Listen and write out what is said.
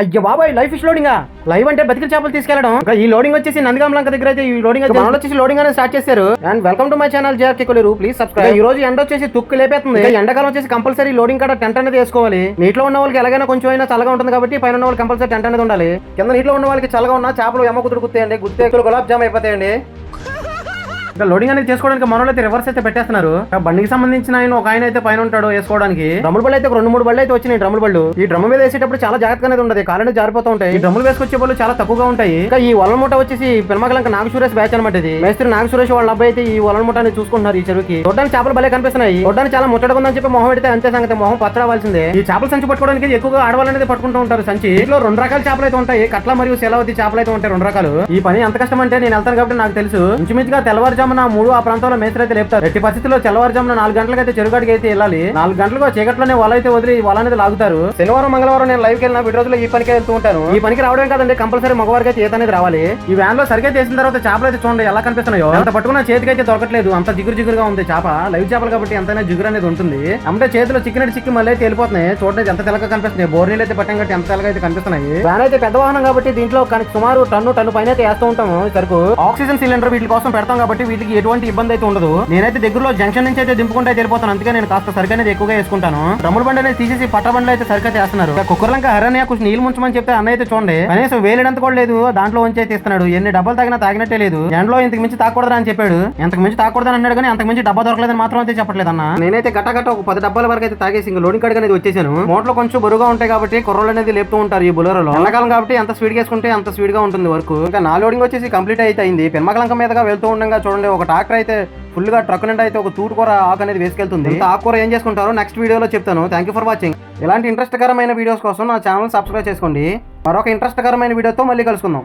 అయ్యో బాబాయ్ life fish లోడింగా live అంటే బతికిన చేపలు తీసుకెళ్లడం. ఇంకా ఈ లోడింగ్ వచ్చేసి నందిగామలంక దగ్గర అయితే ఈ లోడింగ్ వచ్చేసి లోడింగ్ అనేది స్టార్ట్ చేశారు. And welcome to my channel JRK Kolleru, please subscribe. ఈ రోజు ఎండ వచ్చేసి తుక్కు లేపేస్తుంది. ఎండాకాలం వచ్చేసి కంపల్సరీ లోడింగ్ కాడ టెంట్ అనేది వేసుకోవాలి. నీటిలో ఉన్న వాళ్ళకి ఎలాగైనా కొంచెం అయినా చల్లగా ఉంటుంది కాబట్టి పైన ఉన్న వాళ్ళకి కంపల్సరీ టెంట్ అనేది ఉండాలి. కింద నీటిలో ఉన్న వాళ్ళకి చల్లగా ఉన్న చేపలు ఎమ్మ కుదురు గుర్తాయండి, గుర్తే గులాబ్ జామ్ అయిపోతాయండి. ఇంకా లోడింగ్ అనేది చేసుకోవడానికి మనోళ్ళు అయితే రివర్స్ అయితే పెట్టేస్తున్నారు. బండికి సంబంధించిన ఒక ఆయన అయితే పైన ఉంటాడు వేసుకోవడానికి. డ్రమ్ముల బళ్ళు అయితే 2-3 బళ్ళు అయితే వచ్చినాయి. డ్రమ్ముల బళ్ళు ఈ డ్రమ్ము మీద వేసేటప్పుడు చాలా జాగ్రత్తగా అనేది ఉండదు, కాళ్ళని జారిపోతూ ఉంటాయి. ఈ డ్రమ్ములు వేసుకొచ్చే బళ్ళు చాలా తక్కువగా ఉంటాయి. ఇంకా ఈ వలల మూట వచ్చేసి పిల్లమగలంక నాగసురేష్ బ్యాచ్ అనమాట. ఇది మేస్త్రి నాగసురేష్ వాళ్ళ అబ్బాయి అయితే ఈ వలల మూట అనేది చూసుకుంటున్నారు. ఈ చెరువుకి చూడడానికి చేపలు భలే కనిపిస్తున్నాయి. చూడడానికి చాలా ముచ్చటగా ఉందని చెప్పి మొహం పెడితే అంతే సంగతి, మొహం పచ్చడవలసిందే. ఈ చేపల సంచి పట్టుకోవడానికి ఎక్కువగా ఆడవాళ్ళు అనేది పట్టుకుంటూ ఉంటారు. సంచి ఇంట్లో 2 రకాల చేపలు అయితే ఉంటాయి. కట్ల మరియు సెలవతి చేపలు అయితే ఉంటాయి 2 రకాలు. ఈ పని ఎంత కష్టం అంటే నేను వెళ్తాను కాబట్టి నాకు తెలుసు. ఇంచుమించుగా తెల్లవారుజామున 3 ఆ ప్రాంతంలో మేస్త్రి అయితే లేపుతారు. ఎట్టి పరిస్థితుల్లో తెల్లవారుజామున 4 గంటలకు అయితే చెరుగాడికి అయితే వెళ్ళాలి. 4 గంటలకు చీకట్లోనే వల అయితే వదిలి వల అనేది లాగుతారు. శనివారం మంగళవారం నేను లైవ్ కి వెళ్ళిన వీడి రోజుల్లో ఈ పనికి వెళ్తూ ఉంటాను. ఈ పనికి రావడం కాదండి, కంపల్సరీ మగవారికి అయితే ఈత అనేది రావాలి. ఈ వ్యాన్ లో సరిగ్గా చేసిన తర్వాత చేపలు అయితే చూడండి ఎలా కనిపిస్తున్నాయో. అంత పట్టుకున్న చేతికి అయితే దొరకట్లేదు, అంత జిగురుగా ఉంది చేప. లైవ్ చేపలు కాబట్టి ఎంతైనా జిగురు అనేది ఉంటుంది. అంటే చేతిలో చిక్కి మళ్ళీ అయితే వెళ్ళిపోతున్నాయి. చూడండి ఎంత తెల్లగా కనిపిస్తున్నాయి. బోర్నీళ్ళు అయితే పట్టం కట్టి ఎంత తెల్లగా అయితే కనిపిస్తున్నాయి. వ్యాన్ అయితే పెద్ద వాహనం కాబట్టి దీంట్లో సుమారు టన్ను పైన అయితే వేస్తూ ఉంటాము. సరుకు ఆక్సిజన్ సిలిండర్ వీటి కోసం పెడతాం కాబట్టి వీటికి ఎటువంటి ఇబ్బంది అయితే ఉండదు. నేనైతే దగ్గరలో జంక్షన్ నుంచి అయితే దింపుకుంటే వెళ్ళిపోతాను. అందుకే నేను కాస్త సరుకు అనేది ఎక్కువగా వేసుకుంటాను. డ్రమ్ముల బండి అనేది తీసేసి పట్ట బండ్లు అయితే సరుకు అయితే వేస్తున్నారు. కుక్కర్లంక హరణ్య కొంచెం నీళ్ళు ముంచమని చెప్తే అన్న అయితే చూడండి కనీసం వేలేడంత కూడా లేదు, దాంట్లో ఉంచి అయితే ఇస్తున్నాడు. ఎన్ని డబ్బాలు తాగినట్టే లేదు. ఎండలో ఇంతకు మించి తాకూడదని అని చెప్పాడు. ఇంతకు మించి తాకూడదని అన్నాడు కానీ అంతకు మించి డబ్బా దొరకలేదని మాత్రం అయితే చెప్పట్లేదు అన్న. నేనైతే గట్ట ఒక 10 డబ్బాల వరకు అయితే తాగేసి ఇంకా లోడింగ్ కాడికి అనేది వచ్చేసాను. మోట్లో కొంచెం బరువుగా ఉంటాయి కాబట్టి కుర్రోళ్ళు అనేది లేపుతూ ఉంటారు ఈ బొలెరోలో. ఎండాకాలం కాబట్టి ఎంత స్పీడ్ వేసుకుంటే అంత స్పీడ్ గా ఉంటుంది వర్క్. ఇంకా నా లోడింగ్ వచ్చేసి కంప్లీట్ అయితే అయింది. పెన్మగలంక మీదగా వెళ్తూ ఉండగా చూడండి ఒక ట్రాక్టర్ అయితే ఫుల్ గా ట్రక్ నుండి అయితే ఒక తూటుకూర ఆకు అనేది వేసుకెళ్తుంది. ఆకుకూర ఏం చేసుకుంటారో నెక్స్ట్ వీడియోలో చెప్తాను. Thank you for watching. ఇలాంటి ఇంట్రెస్ట్ కరమైన వీడియోస్ కోసం నా ఛానల్ సబ్స్క్రైబ్ చేసుకోండి. మరొక ఇంట్రెస్ట్ కరమైన వీడియోతో మళ్ళీ కలుసుకుందాం.